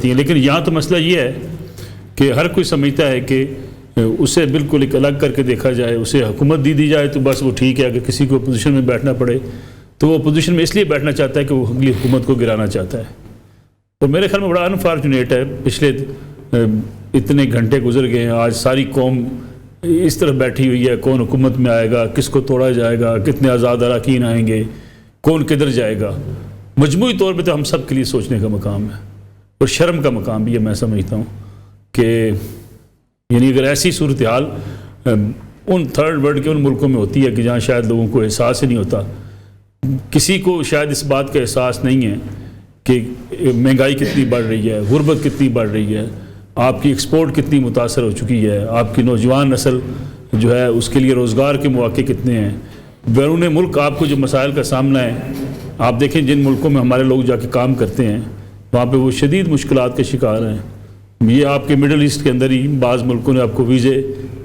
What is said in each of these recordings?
पड़ती हैं। लेकिन यहाँ तो मसला ये है कि हर कोई समझता है कि उसे बिल्कुल एक अलग करके देखा जाए, उसे हुकूमत दी जाए तो बस वो ठीक है। अगर किसी को अपोजिशन में बैठना पड़े तो वो अपोजिशन में इसलिए बैठना चाहता है कि वो अगली हुकूमत को गिराना चाहता है। और मेरे ख्याल में बड़ा अनफॉर्चुनेट है, पिछले इतने घंटे गुजर गए हैं, आज सारी कौम इस तरह बैठी हुई है, कौन हुकूमत में आएगा, किसको तोड़ा जाएगा, कितने आज़ाद अरकान आएंगे, कौन किधर जाएगा। मजमूई तौर पे तो हम सब के लिए सोचने का मकाम है और शर्म का मकाम भी है। मैं समझता हूँ कि यानी अगर ऐसी सूरत हाल उन थर्ड वर्ल्ड के उन मुल्कों में होती है कि जहाँ शायद लोगों को एहसास ही नहीं होता, किसी को शायद इस बात का एहसास नहीं है कि महंगाई कितनी बढ़ रही है, गुर्बत कितनी बढ़ रही है, आपकी एक्सपोर्ट कितनी मुतासर हो चुकी है, आपकी नौजवान नस्ल जो है उसके लिए रोज़गार के मौके कितने हैं, बैरून मुल्क आपको जो मसाइल का सामना है। आप देखें जिन मुल्कों में हमारे लोग जाके काम करते हैं वहाँ पे वो शदीद मुश्किलात के शिकार हैं। ये आपके मिडल ईस्ट के अंदर ही बाज़ मुल्कों ने आपको वीज़े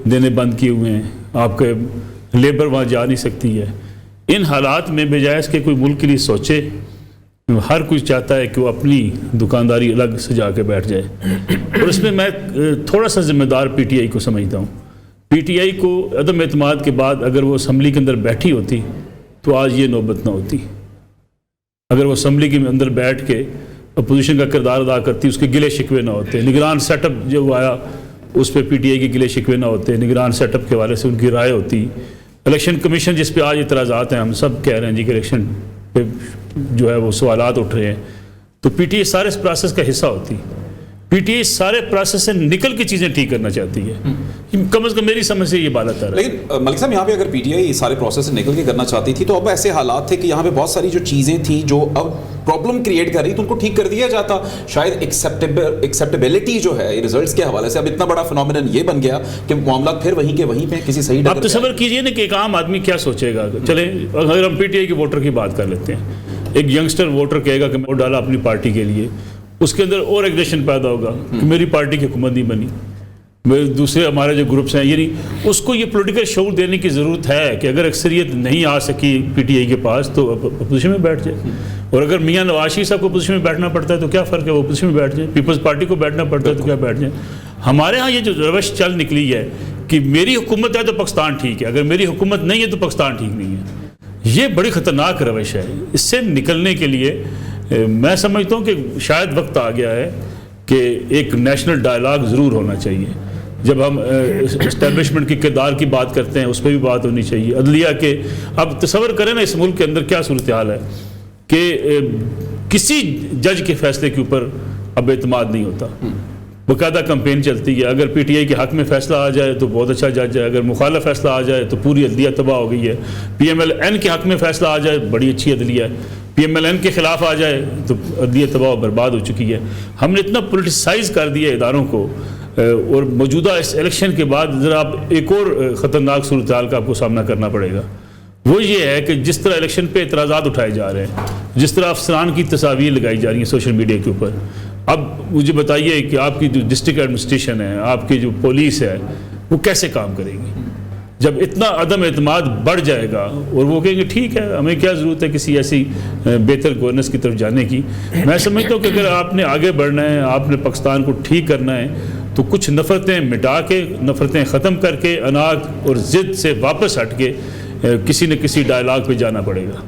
देने बंद किए हुए हैं, आपके लेबर वहाँ जा नहीं सकती है। इन हालात में बजाय इसके कोई मुल्क के लिए सोचे, हर कोई चाहता है कि वो अपनी दुकानदारी अलग सजा के बैठ जाए। और इसमें मैं थोड़ा सा ज़िम्मेदार PTI को समझता हूँ। PTI को अदम एतमाद के बाद अगर वो असम्बली के अंदर बैठी होती तो आज ये नौबत ना होती। अगर वो असम्बली के अंदर बैठ के अपोजिशन का किरदार अदा करती, उसके गिले शिकवे ना होते, निगरान सेटअप जो आया उस पर PTI के गिले शिकवे ना होते, निगरान सेटअप के हवाले से उनकी राय होती। इलेक्शन कमीशन जिस पे आज इतराज़ात हैं, हम सब कह रहे हैं जी कि इलेक्शन पे जो है वो सवालात उठ रहे हैं, तो PTI सारे इस प्रोसेस का हिस्सा होती। PTI सारे प्रोसेस से निकल के चीज़ें ठीक करना चाहती है, कम से कम मेरी समझ से ये बात आता है। लेकिन मलिक साहब यहाँ पे अगर PTI सारे प्रोसेस से निकल के करना चाहती थी तो अब ऐसे हालात थे कि यहाँ पे बहुत सारी जो चीज़ें थी जो अब प्रॉब्लम क्रिएट कर रही तो उनको ठीक कर दिया जाता। शायद एक्सेप्टेबिलिटी जो है रिजल्ट्स के हवाले से अब इतना बड़ा फिनोमिनन ये बन गया कि मामला फिर वहीं के वहीं पे किसी सही। आप तसव्वुर कीजिए ना कि एक आम आदमी क्या सोचेगा। चले अगर हम PTI के वोटर की बात कर लेते हैं, एक यंगस्टर वोटर कहेगा कि मैं वोट डाला अपनी पार्टी के लिए, उसके अंदर और एग्रेशन पैदा होगा कि मेरी पार्टी की हुकूमत नहीं बनी, मेरे दूसरे हमारे जो ग्रुप्स हैं, यानी उसको ये पॉलिटिकल शऊर देने की ज़रूरत है कि अगर अक्सरियत नहीं आ सकी PTI के पास तो अपोजिशन में बैठ जाए। और अगर मियाँ नवाज शरीफ साहब को अपोजिशन में बैठना पड़ता है तो क्या फ़र्क है, वो अपोजिशन में बैठ जाए। पीपल्स पार्टी को बैठना पड़ता है तो क्या बैठ जाए। हमारे यहाँ ये जो रवश चल निकली है कि मेरी हुकूमत है तो पाकिस्तान ठीक है, अगर मेरी हुकूमत नहीं है तो पाकिस्तान ठीक नहीं है, ये बड़ी ख़तरनाक रवश है। इससे निकलने के लिए मैं समझता हूँ कि शायद वक्त आ गया है कि एक नेशनल डायलॉग ज़रूर होना चाहिए। जब हम इस्टेब्लिशमेंट के किरदार की बात करते हैं उस पर भी बात होनी चाहिए। अदलिया के अब तसव्वुर करें ना, इस मुल्क के अंदर क्या सूरत हाल है कि किसी जज के फैसले के ऊपर अब एतमाद नहीं होता, बाकायदा कंपेन चलती है। अगर PTI के हक़ में फ़ैसला आ जाए तो बहुत अच्छा जज है, अगर मुखालिफ फ़ैसला आ जाए तो पूरी अदलिया तबाह हो गई है। PMLN के हक़ में फ़ैसला आ जाए बड़ी अच्छी अदलिया है, PMLN के ख़िलाफ़ आ जाए तो अदलिया तबाह बर्बाद हो चुकी है। हमने इतना पोलिटिसाइज़ कर दिया इदारों को। और मौजूदा इस इलेक्शन के बाद ज़रा आप एक और ख़तरनाक सूरत हाल का आपको सामना करना पड़ेगा। वो ये है कि जिस तरह इलेक्शन पे एतराज़ात उठाए जा रहे हैं, जिस तरह अफसरान की तस्वीर लगाई जा रही हैं सोशल मीडिया के ऊपर, अब मुझे बताइए कि आपकी जो डिस्ट्रिक्ट एडमिनिस्ट्रेशन है, आपकी जो पुलिस है, वो कैसे काम करेगी जब इतना अदम एतमाद बढ़ जाएगा। और वो कहेंगे ठीक है, हमें क्या ज़रूरत है किसी ऐसी बेहतर गवर्नेंस की तरफ जाने की। मैं समझता हूँ कि अगर आपने आगे बढ़ना है, आपने पाकिस्तान को ठीक करना है, तो कुछ नफ़रतें मिटा के, नफ़रतें ख़त्म करके, अनाज और ज़िद से वापस हट के किसी न किसी डायलॉग पे जाना पड़ेगा।